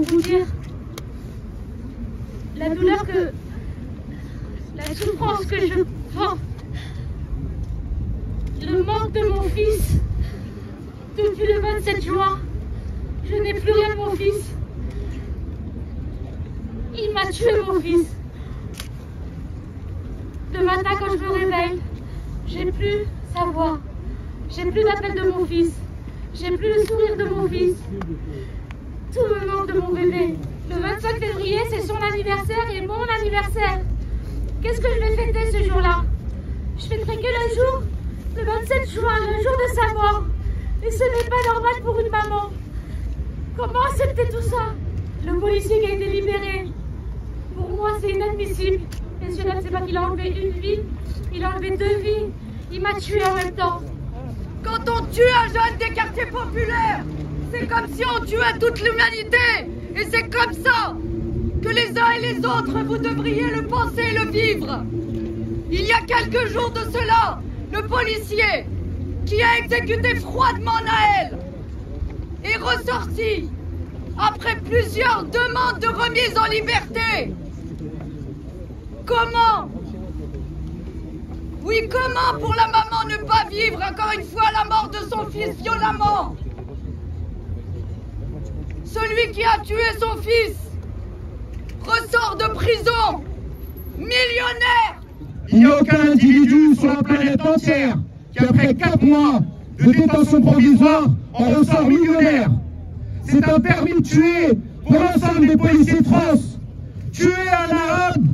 vous dire la douleur la souffrance que je sens, le manque de mon fils. Depuis le 27 juin, je n'ai plus rien de mon fils. Il m'a tué, mon fils. Le matin, quand je me réveille, j'ai plus sa voix. J'ai plus l'appel de mon fils. J'ai plus le sourire de mon fils. Tout me manque de mon bébé. Le 25 février, c'est son anniversaire et mon anniversaire. Qu'est-ce que je vais fêter ce jour-là? Je fêterai que le jour, le 27 juin, le jour de sa mort. Et ce n'est pas normal pour une maman. Comment accepter tout ça? Le policier qui a été libéré, pour moi, c'est inadmissible. Messieurs, dames, c'est pas qu'il a enlevé une vie, il a enlevé 2 vies. Il m'a tué en même temps. Quand on tue un jeune des quartiers populaires, c'est comme si on tuait toute l'humanité. Et c'est comme ça que les uns et les autres, vous devriez le penser et le vivre. Il y a quelques jours de cela, le policier qui a exécuté froidement Naël est ressorti après plusieurs demandes de remise en liberté. Comment? Oui, comment pour la maman ne pas vivre encore une fois la mort de son fils violemment? Celui qui a tué son fils ressort de prison, millionnaire. Il n'y a aucun individu sur la planète entière qui, après 4 mois de détention provisoire, en ressort millionnaire. C'est un permis de tuer pour l'ensemble des policiers de France. Tuez un arabe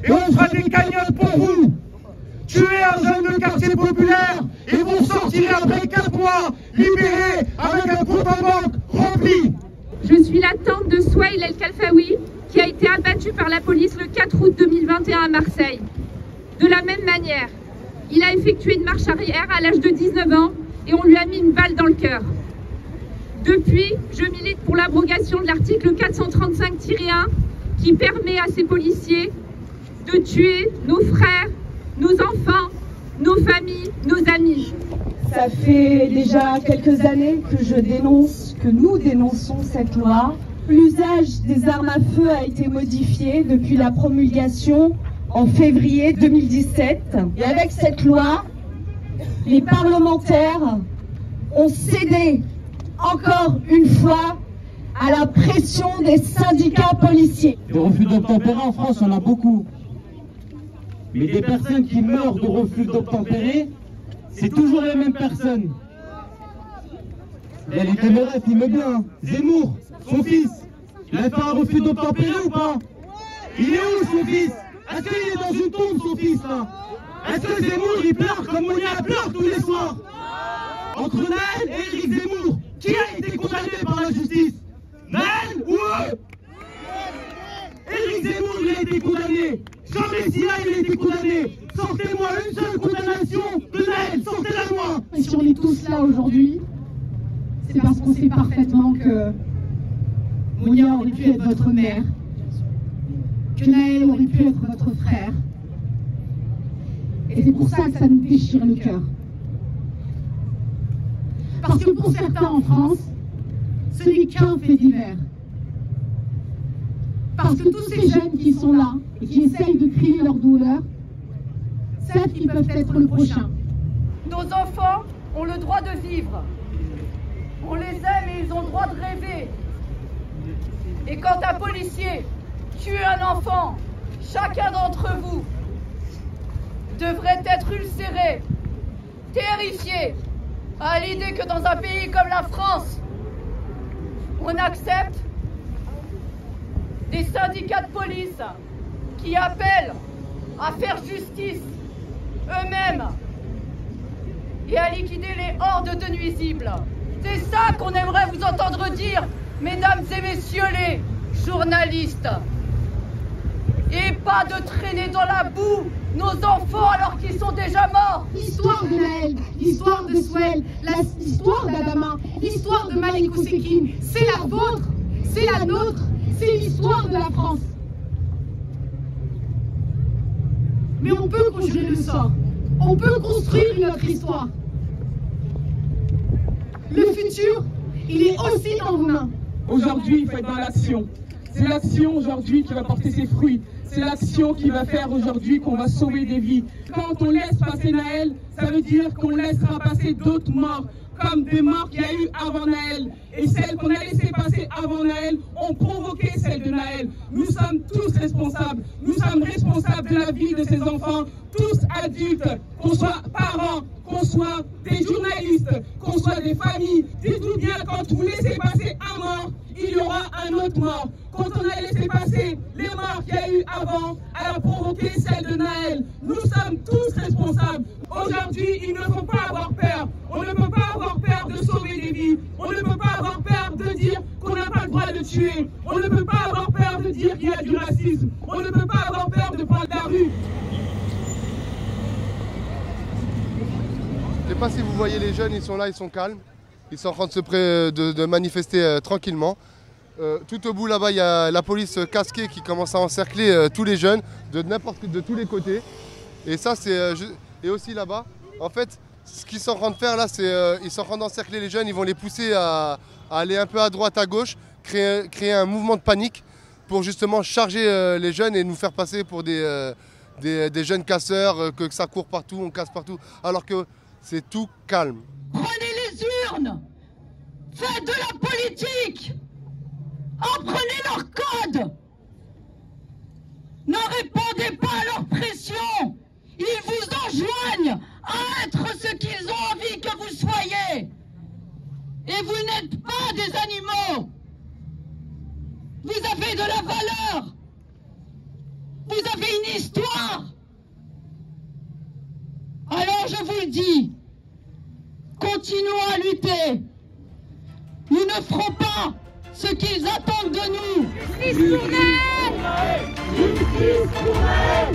et on fera des cagnottes pour vous. Tuez un jeune de quartier populaire et vous sortirez après 4 mois libérés avec un compte en banque rempli. Je suis la tante de Souheil El Khalfaoui qui a été abattu par la police le 4 août 2021 à Marseille. De la même manière, il a effectué une marche arrière à l'âge de 19 ans et on lui a mis une balle dans le cœur. Depuis, je milite pour l'abrogation de l'article 435-1 qui permet à ces policiers de tuer nos frères, nos enfants, nos familles, nos amis. Ça fait déjà quelques années que nous dénonçons cette loi. L'usage des armes à feu a été modifié depuis la promulgation en février 2017. Et avec cette loi, les parlementaires ont cédé encore une fois à la pression des syndicats policiers. Des refus d'obtempérer en France, on en a beaucoup. Mais des personnes qui meurent de refus d'obtempérer, c'est toujours les mêmes personnes. Il y a les téméraires qui me bien. Zemmour, son fils, il a fait un refus d'obtempérer ou pas? Il est où son fils? Est-ce qu'il est dans une tombe son fils là? Est-ce que Zemmour il pleure comme Monia pleure tous les soirs? Entre Naël et Éric Zemmour, qui a été condamné par la justice? Naël ou eux? Éric Zemmour il a été condamné. Jean Messia il a été condamné. Sortez-moi une seule condamnation de Naël, sortez-la-moi. Et si on est tous là aujourd'hui, c'est parce qu'on sait parfaitement que Monia aurait pu être votre mère, que Naël aurait pu être votre frère. Et c'est pour ça que ça nous déchire le cœur. Parce que pour certains en France, ce n'est qu'un fait divers. Parce que tous ces jeunes qui sont là et qui essayent de crier leur douleur savent qu'ils peuvent être le prochain. Nos enfants ont le droit de vivre. On les aime et ils ont le droit de rêver. Et quand un policier tue un enfant, chacun d'entre vous devrait être ulcéré, terrifié à l'idée que dans un pays comme la France, on accepte des syndicats de police qui appellent à faire justice eux-mêmes et à liquider les hordes de nuisibles. C'est ça qu'on aimerait vous entendre dire, mesdames et messieurs les journalistes. Et pas de traîner dans la boue nos enfants alors qu'ils sont déjà morts. L'histoire de Naël, l'histoire de Souheil, l'histoire d'Adama, l'histoire de Malik Oussekine, c'est la vôtre, c'est la nôtre, c'est l'histoire de la France. Mais on peut conjurer le sort, on peut construire notre histoire. Le futur, il est aussi dans vos mains. Aujourd'hui, il faut être dans l'action. C'est l'action aujourd'hui qui va porter ses fruits. C'est l'action qui va faire aujourd'hui qu'on va sauver des vies. Quand on laisse passer Naël, ça veut dire qu'on laissera passer d'autres morts, comme des morts qu'il y a eu avant Naël. Et celles qu'on a laissées passer avant Naël ont provoqué celles de Naël. Nous sommes tous responsables. Nous sommes responsables de la vie de ces enfants, tous adultes, qu'on soit parents, qu'on soit des journalistes, qu'on soit des familles. Dites-vous bien, quand vous laissez passer un mort, il y aura un autre mort. Quand on a laissé passer les morts qu'il y a eu avant, elle a provoqué celle de Naël. Nous sommes tous responsables. Aujourd'hui, il ne faut pas avoir peur. On ne peut pas avoir peur de sauver des vies. On ne peut pas avoir peur de dire qu'on n'a pas le droit de tuer. On ne peut pas avoir peur de dire qu'il y a du racisme. On ne peut pas avoir peur de prendre la rue. Je ne sais pas si vous voyez les jeunes, ils sont là, ils sont calmes. Ils sont en train de manifester tranquillement. Tout au bout là-bas, il y a la police casquée qui commence à encercler tous les jeunes de tous les côtés. Et ça, et aussi là-bas, en fait, ce qu'ils sont en train de faire là, c'est ils sont en train d'encercler les jeunes. Ils vont les pousser à aller un peu à droite, à gauche, créer un mouvement de panique pour justement charger les jeunes et nous faire passer pour des jeunes casseurs, que ça court partout, on casse partout, alors que c'est tout calme. Prenez les urnes, faites de la politique, apprenez leur code, ne répondez pas à leur pression, ils vous enjoignent à être ce qu'ils ont envie que vous soyez. Et vous n'êtes pas des animaux, vous avez de la valeur, vous avez une histoire. Alors je vous le dis, continuons à lutter. Nous ne ferons pas ce qu'ils attendent de nous. Justice pour Naël ! Justice pour Naël !